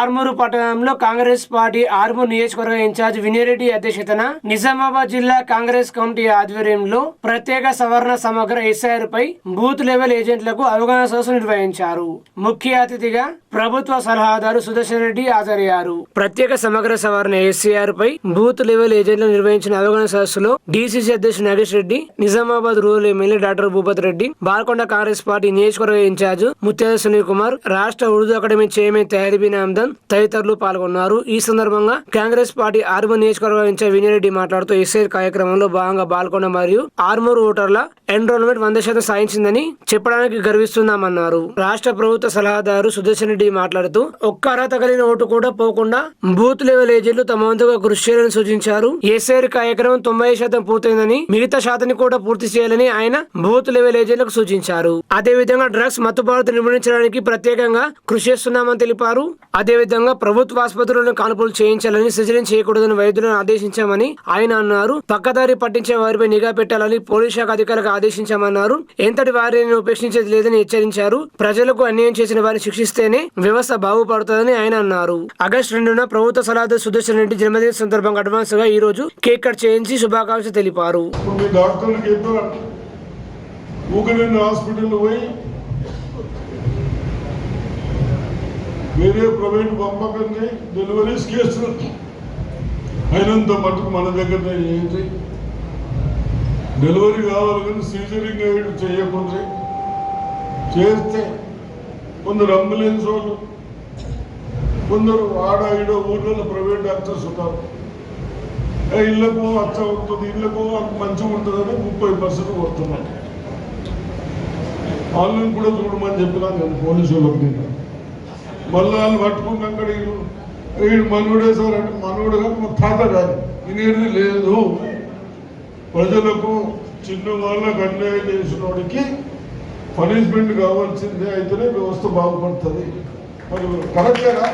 ఆర్మూరు పట్టణంలో కాంగ్రెస్ పార్టీ ఆర్మూరు నియోజకవర్గ ఇన్ఛార్జ్ వినయరెడ్డి అధ్యక్షతన నిజామాబాద్ జిల్లా కాంగ్రెస్ కమిటీ ఆధ్వర్యంలో ప్రత్యేక సవరణ సమగ్ర ఎస్ఐఆర్ పై బూత్ లెవెల్ ఏజెంట్లకు అవగాహన సదస్సు నిర్వహించారు. ముఖ్య అతిథిగా ప్రభుత్వ సలహాదారు సుదర్శన్ రెడ్డి హాజరయ్యారు. ప్రత్యేక సమగ్ర సవరణ ఎస్ఐఆర్ పై బూత్ లెవెల్ ఏజెంట్లు నిర్వహించిన అవగాహన సదస్సులో డిసిసి అధ్యక్షుడు Nagesh Reddy, Nizamabad rural MLA doctor Bhupathi Reddy, Balkonda Congress party నియోజకవర్గ ఇన్ఛార్జ్ ముత్యాల సునీల్ కుమార్, రాష్ట్ర ఉర్దూ అకాడమీ చైర్మన్ తయారీబిన్ అహ్మద్ తదితరులు పాల్గొన్నారు. ఈ సందర్భంగా కాంగ్రెస్ పార్టీ ఆర్మూరు నియోజకవర్గ ఇన్ఛార్జ్ వినయరెడ్డి మాట్లాడుతూ ఎస్ఐఆర్ కార్యక్రమంలో భాగంగా బాల్కొండ మరియు ఆర్మూరు ఓటర్ల ఎన్రోల్మెంట్ 100% సాధించిందని చెప్పడానికి గర్విస్తున్నామన్నారు. రాష్ట్ర ప్రభుత్వ సలహాదారు సుదర్శన్ రెడ్డి మాట్లాడుతూ ఒక్క అర్హత కలిగిన ఓటు కూడా పోకుండా బూత్ లెవెల్ ఏజెంట్లు తమ వంతుగా కృషి చేయాలని సూచించారు. ఎస్ఐఆర్ కార్యక్రమం 90% పూర్తయిందని, మిగతా శాతాన్ని కూడా పూర్తి చేయాలని ఆయన బూత్ లెవెల్ ఏజెంట్లకు సూచించారు. అదేవిధంగా డ్రగ్స్ మత్తుబాటు నిర్మూలించడానికి ప్రత్యేకంగా కృషి చేస్తున్నామని తెలిపారు. అదేవిధంగా ప్రభుత్వ ఆసుపత్రులను కాన్పులు చేయించాలని, సిజరీన్ చేయకూడదని వైద్యులను ఆదేశించామని ఆయన అన్నారు. పక్కదారి పట్టించే వారిపై నిఘా పెట్టాలని పోలీస్ శాఖ అధికారులకు ఆదేశించామన్నారు. ఎంతటి వారిని ఉపేక్షించేది లేదని హెచ్చరించారు. ప్రజలకు అన్యాయం చేసిన వారిని శిక్షిస్తేనే వ్యవస్థ బాగుపడుతుందని ఆయన అన్నారు. ఆగస్టు 2న ప్రభుత్వ సలహాదారు సుదర్శన్ రెడ్డి జన్మదిన సందర్భంగా అడ్వాన్స్ గా ఈ రోజు కేక్ కట్ చేయించి శుభాకాంక్షలు తెలిపారు. వేరే ప్రైవేట్ పంపకండి, డెలివరీస్ కేసులు అయినంత మటుకు మన దగ్గర ఏంటి డెలివరీ కావాలి కానీ సీజరింగ్ చేయకుండా చేస్తే కొందరు అంబులెన్స్ వాళ్ళు, కొందరు ఆడ ఈడ ఊళ్ళో ప్రైవేట్ డాక్టర్స్ ఉన్నారు. ఇళ్లకు అచ్చ ఉంటుంది, ఇళ్లకు మంచిగా ఉంటుందని 30% కొడుతున్నారు. వాళ్ళని కూడా చూడమని చెప్పినాను నేను పోలీసు వాళ్ళకి. మళ్ళీ వాళ్ళు పట్టుకున్నాక వీడు మనవుడే సార్ అంటే మనవుడు కానీ మా తాత కాదు, వినేది లేదు. ప్రజలకు చిన్న వాళ్ళకు అన్యాయం చేసిన వాడికి పనిష్మెంట్ కావాల్సిందే, అయితేనే వ్యవస్థ బాగుపడుతుంది. మరి కరెక్టేనా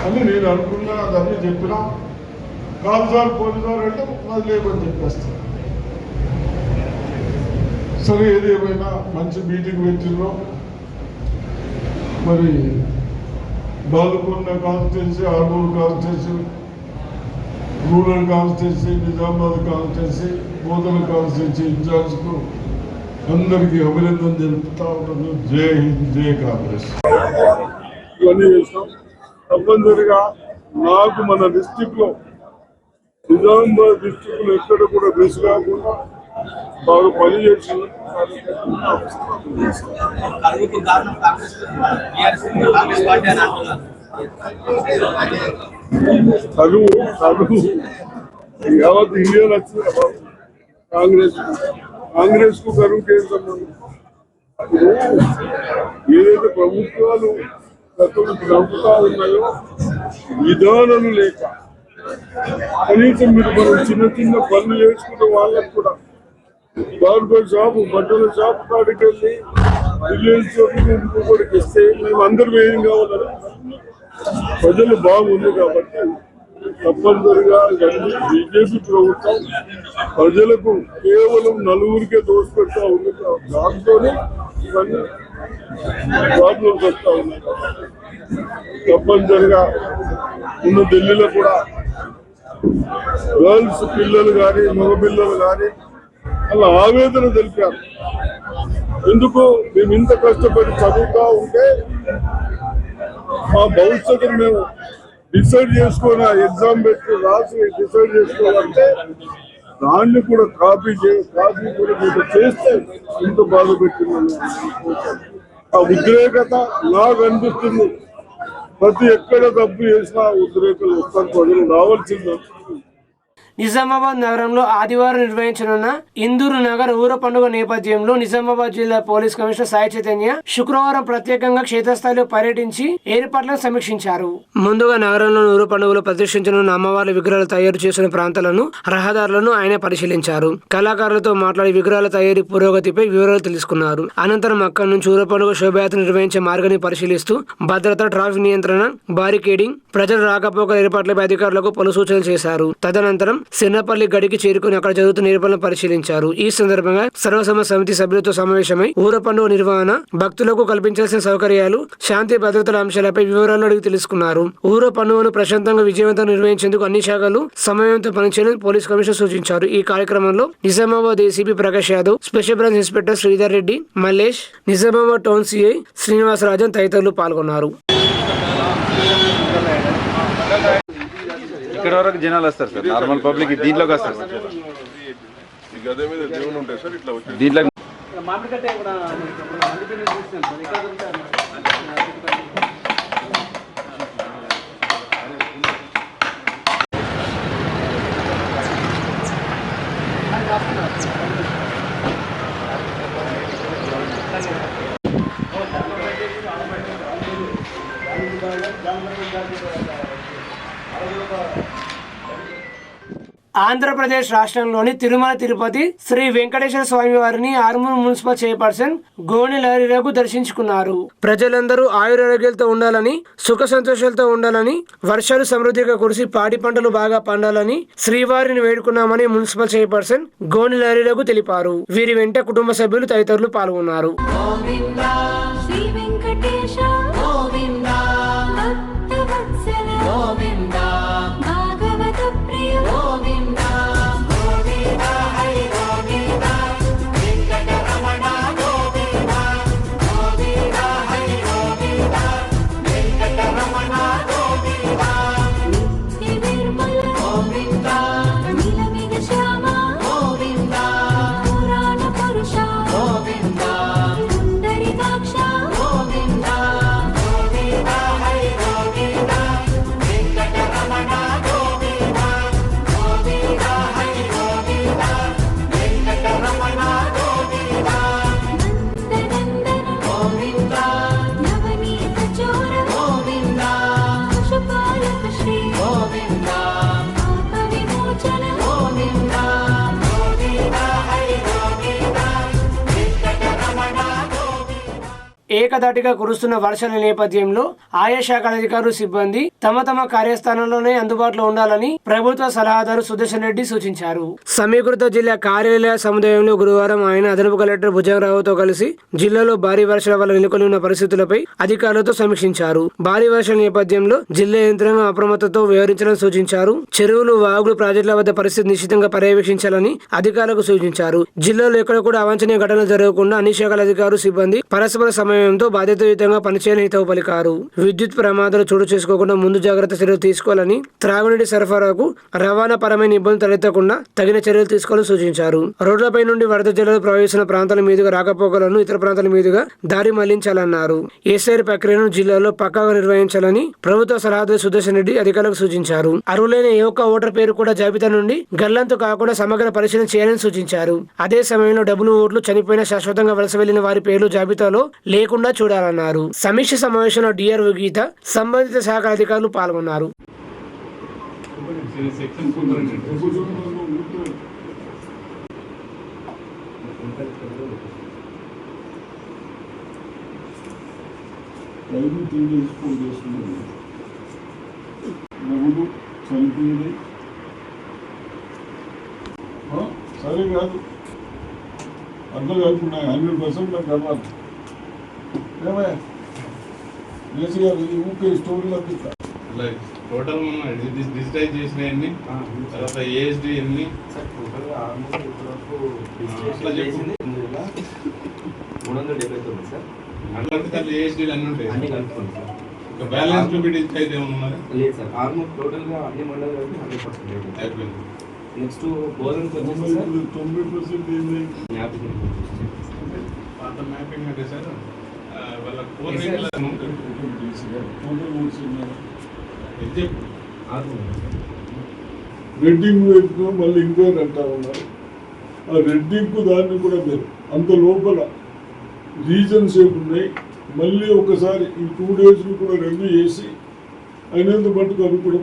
అని నేను అనుకున్నా, అదన్నీ చెప్పినా. కాదు సార్ పోలీసారు అంటే అది లేదని చెప్పేస్తాను. సరే ఏదేమైనా మంచి మీటింగ్ పెట్టినాం. మరి Balkonda constituency, Armoor constituency, rural constituency, Nizamabad constituency, Bodhan constituency ఇన్ఛార్జ్కు అందరికీ అభినందన తెలుపుతా ఉన్నాను. జై హింద్, జై కాంగ్రెస్. ఇవన్నీ చేస్తాం. తప్పనిసరిగా నాకు మన డిస్టిక్లో, నిజామాబాద్ డిస్టిక్లో ఎక్కడ కూడా మిస్ కాకుండా బాగా పనిచేసి చదువు యావత్ ఇండియాలో వచ్చింది కాంగ్రెస్ కు కరువుకి ఏం సంబంధం? ఏదైతే ప్రభుత్వాలు నడుపుతా ఉన్నాయో విధానాలు లేక కనీసం మీరు మనం చిన్న చిన్న పనులు చేసుకున్న వాళ్ళకు కూడా బార్బర్ షాపు, బట్టల షాప్ కాడికి వెళ్ళి విలేజ్ ఇంకొకటికి ఇస్తే మేము అందరూ ఏం కావాలని ప్రజలు బాగుంది. కాబట్టి తప్పనిసరిగా బీజేపీ ప్రభుత్వం ప్రజలకు కేవలం నలుగురికే దోషపెడతా ఉంది. దాంతోనే ఇవన్నీ ప్రాబ్లమ్స్ వస్తూ ఉన్నాయి. తప్పనిసరిగా ఉన్న ఢిల్లీలో కూడా గర్ల్స్ పిల్లలు కానీ మగపిల్లలు కానీ అలా ఆవేదన తెలిపారు. ఎందుకు మేము ఇంత కష్టపడి చదువుతా ఉంటే మా భవిష్యత్తును మేము డిసైడ్ చేసుకొని ఎగ్జామ్ పెట్టి రాసి డిసైడ్ చేసుకోవాలంటే దాన్ని కూడా కాపీ కూడా మీరు చేస్తే ఇంత బాధ పెట్టిందని ఆ ఉద్రేకత నాకు అనిపిస్తుంది. ప్రతి ఎక్కడ తప్పు చేసినా ఉద్రేకలు వస్తారు, ప్రజలు రావాల్సింది. నిజామాబాద్ నగరంలో ఆదివారం నిర్వహించనున్న ఇందూరు నగర్ ఊర పండుగ నేపథ్యంలో నిజామాబాద్ జిల్లా పోలీస్ కమిషనర్ సాయి చైతన్య శుక్రవారం ప్రత్యేకంగా క్షేత్రస్థాయిలో పర్యటించి ఏర్పాట్లను సమీక్షించారు. ముందుగా నగరంలోని ఊర పండుగలో ప్రదర్శించనున్న అమ్మవార్ల విగ్రహాలు తయారు చేసిన ప్రాంతాలను, రహదారులను ఆయన పరిశీలించారు. కళాకారులతో మాట్లాడి విగ్రహాల తయారీ పురోగతిపై వివరాలు తెలుసుకున్నారు. అనంతరం అక్కడి నుంచి ఊర పండుగ శోభయాత్ర నిర్వహించే మార్గాన్ని పరిశీలిస్తూ భద్రత, ట్రాఫిక్ నియంత్రణ, బారికేడింగ్, ప్రజల రాకపోకల ఏర్పాట్లపై అధికారులకు పలు సూచనలు చేశారు. తదనంతరం సెన్నపల్లి గడికి చేరుకుని అక్కడ జరుగుతున్న ఏర్పాట్లను పరిశీలించారు. ఈ సందర్భంగా సర్వసమ సమితి సభ్యులతో సమావేశమై ఊర పండుగ నిర్వహణ, భక్తులకు కల్పించాల్సిన సౌకర్యాలు, శాంతి భద్రతల అంశాలపై వివరాలు అడిగి తెలుసుకున్నారు. ఊర పండుగను ప్రశాంతంగా విజయవంతంగా నిర్వహించేందుకు అన్ని శాఖలు సమన్వయంతో పనిచేయాలని పోలీస్ కమిషనర్ సూచించారు. ఈ కార్యక్రమంలో Nizamabad ACP Prakash Yadav, special branch inspector Sridhar Reddy, Mallesh, Nizamabad town CI Srinivasarajan తదితరులు పాల్గొన్నారు. ఇక్కడ వరకు జనాలు వస్తారు సార్, నార్మల్ పబ్లిక్ దీంట్లోకి వస్తారు సార్. దీంట్లో ఆంధ్రప్రదేశ్ రాష్ట్రంలోని తిరుమల తిరుపతి శ్రీ వెంకటేశ్వర స్వామి వారిని ఆర్మూర్ మున్సిపల్ చైర్పర్సన్ గోని లహరిరఘు దర్శించుకున్నారు. ప్రజలందరూ ఆయురారోగ్యాలతో ఉండాలని, సుఖ సంతోషాలతో ఉండాలని, వర్షాలు సమృద్ధిగా కురిసి పాడి పంటలు బాగా పండాలని శ్రీవారిని వేడుకున్నామని మున్సిపల్ చైర్పర్సన్ గోని లహరిరఘు తెలిపారు. వీరి వెంట కుటుంబ సభ్యులు తదితరులు పాల్గొన్నారు. ఏకధాటిగా కురుస్తున్న వర్షాల నేపథ్యంలో ఆయా శాఖల అధికారులు, సిబ్బంది తమ తమ కార్యస్థానంలోనే అందుబాటులో ఉండాలని ప్రభుత్వ సలహాదారు సుదర్శన్ రెడ్డి సూచించారు. సమీకృత జిల్లా కార్యాలయ సముదాయంలో గురువారం ఆయన అదనపు కలెక్టర్ భుజంగరావుతో కలిసి జిల్లాలో భారీ వర్షాల వల్ల నెలకొని ఉన్న పరిస్థితులపై అధికారులతో సమీక్షించారు. భారీ వర్షాల నేపథ్యంలో జిల్లా యంత్రాంగం అప్రమత్తతో వ్యవహరించాలని సూచించారు. చెరువులు, వాగులు, ప్రాజెక్టుల వద్ద పరిస్థితి నిశ్చితంగా పర్యవేక్షించాలని అధికారులకు సూచించారు. జిల్లాలో ఎక్కడ కూడా అవాంఛనీయ ఘటనలు జరగకుండా అన్ని శాఖల అధికారులు, సిబ్బంది పరస్పర సమయంతో బాధ్యతాయుతంగా పనిచేయాలని హితవు పలికారు. విద్యుత్ ప్రమాదాలు చోటు చేసుకోకుండా ముందు జాగ్రత్త చర్యలు తీసుకోవాలని, త్రాగునీటి సరఫరాకు, రవాణా పరమైన ఇబ్బందులు తలెత్తకుండా తగిన చర్యలు తీసుకోవాలని సూచించారు. రోడ్లపై నుండి వరద జలాలు ప్రవహిస్తున్న ప్రాంతాల మీదుగా రాకపోకలను ఇతర ప్రాంతాల మీదుగా దారి మళ్లించాలన్నారు. ఎస్ఐఆర్ ప్రక్రియను జిల్లాలో పక్కాగా నిర్వహించాలని ప్రభుత్వ సలహాదారు సుదర్శన్ రెడ్డి అధికారులకు సూచించారు. అర్హులైన ఏ ఒక్క ఓటర్ పేరు కూడా జాబితా నుండి గల్లంతు కాకుండా సమగ్ర పరిశీలన చేయాలని సూచించారు. అదే సమయంలో డబ్బులు ఓట్లు చనిపోయిన, శాశ్వతంగా వలస వెళ్లిన వారి పేర్లు జాబితాలో లేకుండా చూడాలన్నారు. సమీక్ష సమావేశంలో డిఆర్ఓ గీత, సంబంధిత శాఖ అధికారులు పాల్గొన్నారు. సరే కాదు, అట్లా కాకుండా 100% నాకు కావాలి. ఏమయ్యా ఏసీ గారు ఊకే స్టోరీలో తీస్తా టోటల్ మనం డిజిటైజ్ చేసినవన్నీ, తర్వాత ఏఎస్డి ఎన్ని అట్లా ఏఎస్డీలు అన్నీ ఉంటాయి. ఇంకా బ్యాలెన్స్ డిజిటైజ్ ఏమైనా ఉన్నారు? లేదు సార్, ఆల్మోస్ట్ టోటల్గా అన్ని మండలాలు 100% అయిపోయింది. నెక్స్ట్ భోజనం 90% ఏంటి పాత మ్యాపింగ్ అంటే సార్ వాళ్ళ రెడ్డింగ్ వైపు మళ్ళీ ఇంక్వైరీ అంటా ఉన్నారు. ఆ రెడ్డింగ్ దాన్ని కూడా మీరు అంత లోపల రీజన్స్ ఏమున్నాయి, మళ్ళీ ఒకసారి ఈ 2 days కూడా రెవ్యూ చేసి అయినంత మట్టుకు అవి కూడా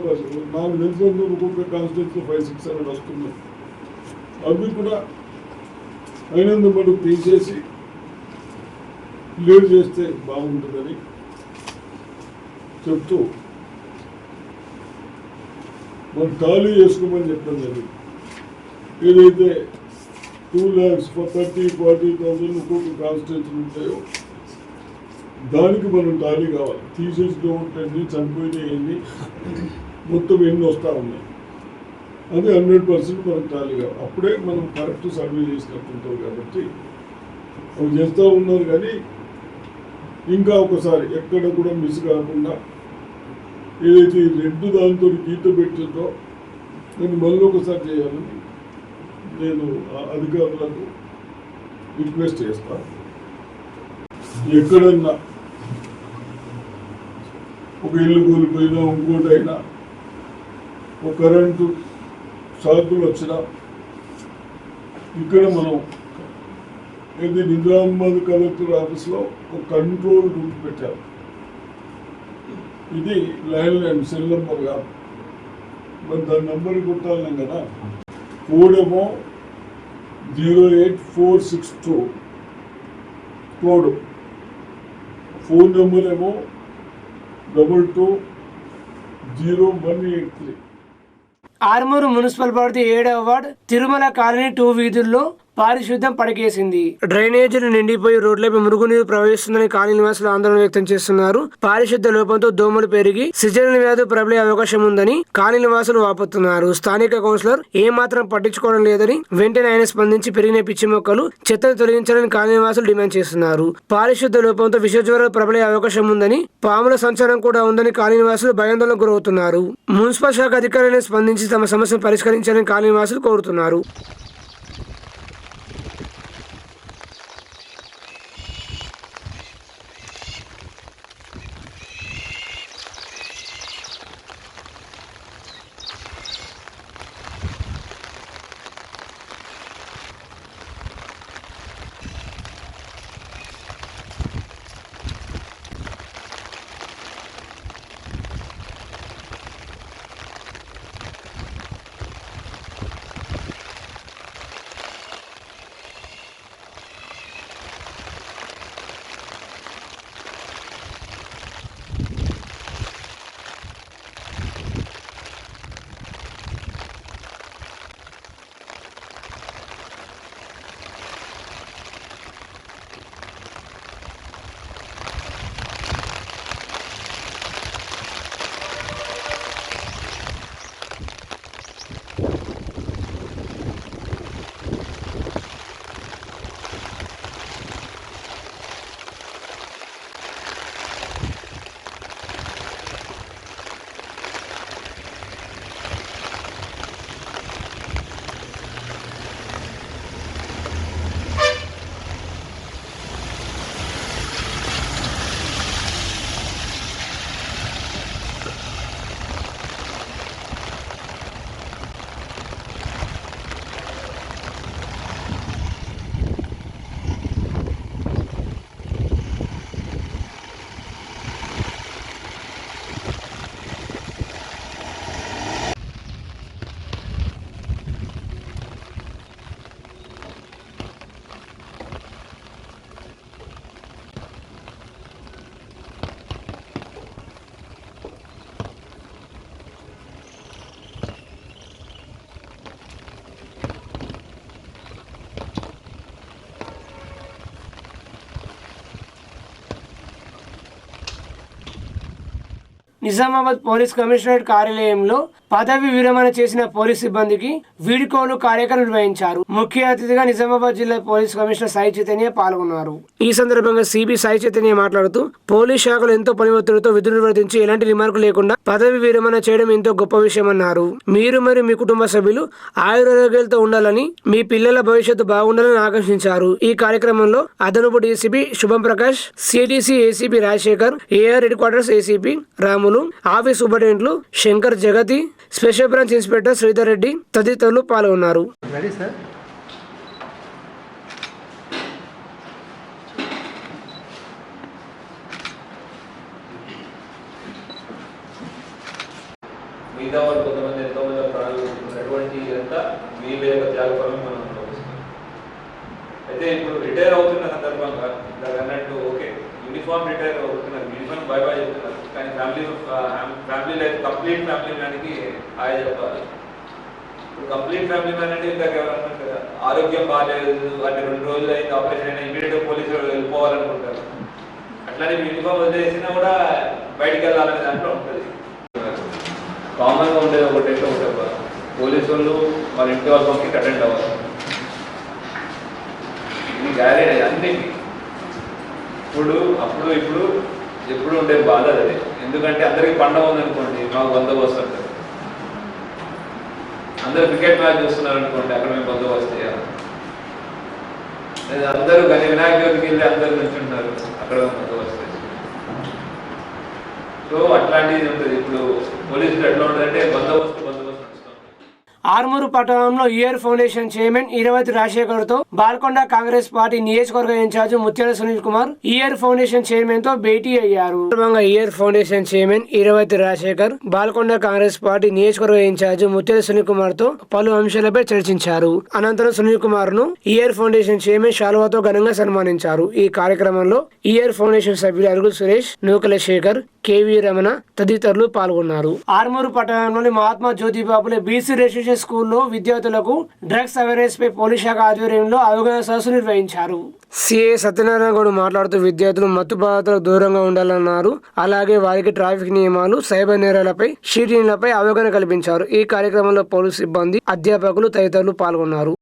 నాకు తెలిసినందుకు ఒక్కొక్క కాన్స్టిట్యూన్సీ 5-6-7 వస్తున్నాయి. అవి కూడా అయినంత మట్టుకు తీసేసి క్లియర్ చేస్తే బాగుంటుందని చెప్తూ మనం టాలీ చేసుకోమని చెప్పడం జరిగింది. ఏదైతే 2,30,40,000 ఒక్కొక్క కాన్స్టిట్యూషన్ ఉంటాయో దానికి మనం టాలీ కావాలి. తీసేసిన ఓట్లన్నీ చనిపోయినాయి మొత్తం ఎన్ని వస్తూ ఉన్నాయి అది 100% మనకు టాలీ కావాలి. అప్పుడే మనం కరెక్ట్ సర్వే చేసినట్టుంటాం. కాబట్టి అవి చేస్తూ ఉన్నారు. కానీ ఇంకా ఒకసారి ఎక్కడ కూడా మిస్ కాకుండా ఏదైతే రెడ్డు దాంతో గీత పెట్టిందో దాన్ని మళ్ళీ ఒకసారి చేయాలని నేను అధికారులకు రిక్వెస్ట్ చేస్తాను. ఎక్కడన్నా ఒక ఇల్లు కూలిపోయినా ఇంకోటైనా ఒక కరెంటు షాకులు వచ్చినా ఇక్కడ మనం ఇది నిజామాబాద్ కలెక్టర్ ఆఫీస్లో ఒక కంట్రోల్ రూమ్ పెట్టారు. ఇది ల్యాండ్ లైన్ సెల్ నెంబర్ కాదు, మరి దాని నెంబర్ కొట్టాలి కదా. కోడ్ ఏమో 08462 కోడ్, ఫోన్ నెంబర్ ఏమో 220183. ఆర్మూరు మున్సిపల్ పరిధి 7వ వార్డు తిరుమల కాలనీ 2 వీధుల్లో పారిశుద్ధ్యం పడకేసింది. డ్రైనేజీలు నిండిపోయి రోడ్లపై మురుగునీరు ప్రవహిస్తుందని కాలనీ నివాసులు ఆందోళన వ్యక్తం చేస్తున్నారు. పారిశుద్ధ్య లోపంతో దోమలు పెరిగి సిజనల్ వ్యాధులు ప్రబలే అవకాశం ఉందని కాలనీ నివాసులు వాపోతున్నారు. స్థానిక కౌన్సిలర్ ఏమాత్రం పట్టించుకోవడం లేదని వెంటనే ఆయన స్పందించి పెరిగిన పిచ్చి మొక్కలు చెత్తను తొలగించాలని కాలనీ నివాసులు డిమాండ్ చేస్తున్నారు. పారిశుద్ధ్య లోపంతో విషజ్వరాలు ప్రబలే అవకాశం ఉందని, పాముల సంచారం కూడా ఉందని కాలనీ నివాసులు భయాందోళనకు గురవుతున్నారు. మున్సిపల్ శాఖ అధికారులను స్పందించి తమ సమస్యను పరిష్కరించాలని కాలనీ నివాసులు కోరుతున్నారు. నిజామాబాద్ పోలీస్ కమిషనరేట్ కార్యాలయంలో పదవి విరమణ చేసిన పోలీస్ సిబ్బందికి వీడ్కోలు కార్యక్రమం నిర్వహించారు. ముఖ్య అతిథిగా నిజామాబాద్ జిల్లా పోలీస్ కమిషనర్ సాయి చైతన్య పాల్గొన్నారు. ఈ సందర్భంగా సిబి సాయి చైతన్య మాట్లాడుతూ పోలీస్ శాఖలో ఎంతో పని ఒత్తిడితో విధులు నిర్వర్తించి ఎలాంటి రిమార్కు లేకుండా పదవి విరమణ చేయడం ఎంతో గొప్ప విషయమన్నారు. మీరు మరియు మీ కుటుంబ సభ్యులు ఆయురారోగ్యాలతో ఉండాలని, మీ పిల్లల భవిష్యత్తు బాగుండాలని ఆకాంక్షించారు. ఈ కార్యక్రమంలో అదనపు DCP Shubham Prakash, CDC ACP Rajasekhar, AR headquarters ACP Ramulu, office సూపరింటెండెంట్లు Shankar Jagathi, special branch inspector Sridhar Reddy తదితరులు పాల్గొన్నారు. మిగతా వాళ్ళు కొంతమంది ఎంతో మంది ప్రాణాలు అటువంటి ఇదంతా మీ యొక్క త్యాగఫలం మనం అనుభవిస్తున్నాం. అయితే ఇప్పుడు రిటైర్ అవుతున్న సందర్భంగా అన్నట్టు ఓకే యూనిఫామ్ రిటైర్ అవుతున్నారు, యూనిఫామ్ బాయ్ బాయ్ చెప్తున్నారు. కానీ ఫ్యామిలీ లైఫ్ కంప్లీట్ ఫ్యామిలీ మ్యాన్కి హాయ్ చెప్పాలి. ఇప్పుడు కంప్లీట్ ఫ్యామిలీ మ్యాన్ అంటే ఇంకా ఎవరన్నారు కదా, ఆరోగ్యం బాగాలేదు అంటే 2 రోజులు అయింది ఆపరేషన్ అయినా ఇమీడియట్గా పోలీసులు వెళ్ళిపోవాలనుకుంటారు. అట్లానే యూనిఫామ్ వదిలేసినా కూడా బయటికి వెళ్ళాలనే దాంట్లో ఉంటుంది. కామన్గా ఉండేది ఒకటైతే ఒకటి, పోలీసు వాళ్ళు వాళ్ళ ఇంటి వాళ్ళ పంపికి అటెండ్ అవ్వాలి. ఇది గ్యారెంటీ అన్నింటికి. అప్పుడు ఇప్పుడు ఎప్పుడు ఉండే బాధ అది. ఎందుకంటే అందరికి పండగ ఉందనుకోండి, మాకు బందోబస్తు ఉంటుంది. అందరూ క్రికెట్ మ్యాచ్ చూస్తున్నారు అనుకోండి, అక్కడ మేము బందోబస్తు చేయాలి. అందరూ కానీ వినాయక చవితికి వెళ్ళి అందరూ నుంచుంటున్నారు, అక్కడ బందోబస్తు చేయాలి. సో అట్లాంటిది ఉంటుంది. ఇప్పుడు పోలీసులు ఎట్లా ఉంటుందంటే బందోబస్తు ఆర్మూరు పట్టణంలో ER foundation chairman Eravathi Rajasekhar తో బాల్కొండ కాంగ్రెస్ పార్టీ నియోజకవర్గ incharge Muthyala Sunil Kumar ER foundation chairman తో భేటీ అయ్యారు. ER foundation chairman Eravathi Rajasekhar Balkonda Congress party నియోజకవర్గ ఇన్ఛార్జ్ ముత్యాల సునీల్ కుమార్ తో పలు అంశాలపై చర్చించారు. అనంతరం సునీల్ కుమార్ ను ఈఆర్ ఫౌండేషన్ చైర్మన్ శాలువాతో ఘనంగా సన్మానించారు. ఈ కార్యక్రమంలో ఈఆర్ ఫౌండేషన్ సభ్యులు అరుగుల సురేష్, నూకల శేఖర్, కేవీ రమణ తదితరులు పాల్గొన్నారు. ఆర్మూరు పట్టణంలోని మహాత్మా జ్యోతిబాపులే బీసీ రెసిడెన్షియల్ స్కూల్లో విద్యార్థులకు డ్రగ్స్ అవేర్నెస్ పై పోలీస్ శాఖ ఆధ్వర్యంలో అవగాహన సదస్సు నిర్వహించారు. సిఐ సత్యనారాయణ గౌడ్ మాట్లాడుతూ విద్యార్థులు మత్తు పదార్థాలకు దూరంగా ఉండాలన్నారు. అలాగే వారికి ట్రాఫిక్ నియమాలు, సైబర్ నేరాలపై, షీటింగ్లపై అవగాహన కల్పించారు. ఈ కార్యక్రమంలో పోలీసు సిబ్బంది, అధ్యాపకులు తదితరులు పాల్గొన్నారు.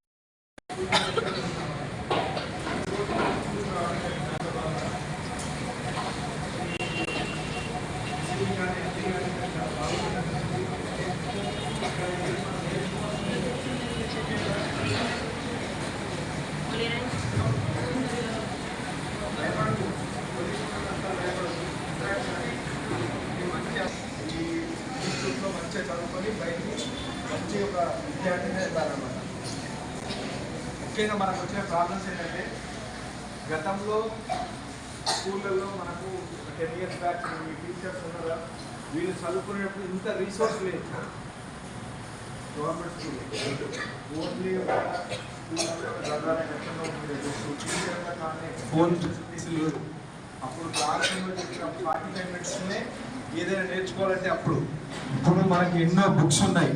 చదువుకొని బయటికి మంచి ఒక విద్యార్థిగా వెళ్ళాలన్నమాట. ముఖ్యంగా మనకు వచ్చిన ప్రాబ్లమ్స్ ఏంటంటే, గతంలో స్కూళ్ళల్లో మనకు 10 years బ్యాక్ ఈ టీచర్స్ ఉన్నారా, వీళ్ళు చదువుకునేటప్పుడు ఇంత రీసోర్స్ లేదు. గవర్నమెంట్ స్కూల్ ఓన్లీ ఫోన్ లేదు. అప్పుడు క్లాసులో చెప్పిన 45 minutesనే ఏదైనా నేర్చుకోవాలంటే అప్పుడు. ఇప్పుడు మనకి ఎన్నో బుక్స్ ఉన్నాయి,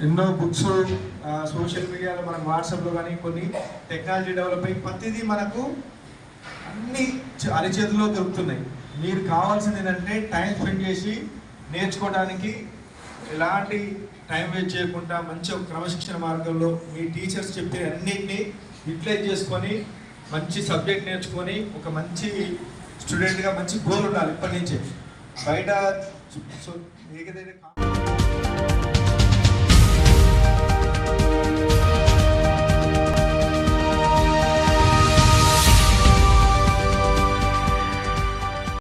ఎన్నో బుక్స్ సోషల్ మీడియాలో మనకు వాట్సాప్లో కానీ కొన్ని టెక్నాలజీ డెవలప్ అయ్యి ప్రతిదీ మనకు అన్ని అరిచేతుల్లో దొరుకుతున్నాయి. మీరు కావాల్సింది ఏంటంటే టైం స్పెండ్ చేసి నేర్చుకోవడానికి, ఎలాంటి టైం వేస్ట్ చేయకుండా మంచి ఒక క్రమశిక్షణ మార్గంలో మీ టీచర్స్ చెప్పిన అన్నింటినీ యూటిలైజ్ చేసుకొని మంచి సబ్జెక్ట్ నేర్చుకొని ఒక మంచి స్టూడెంట్గా మంచి గోల్ ఉండాలి ఇప్పటి నుంచే. బయట ఏదైతే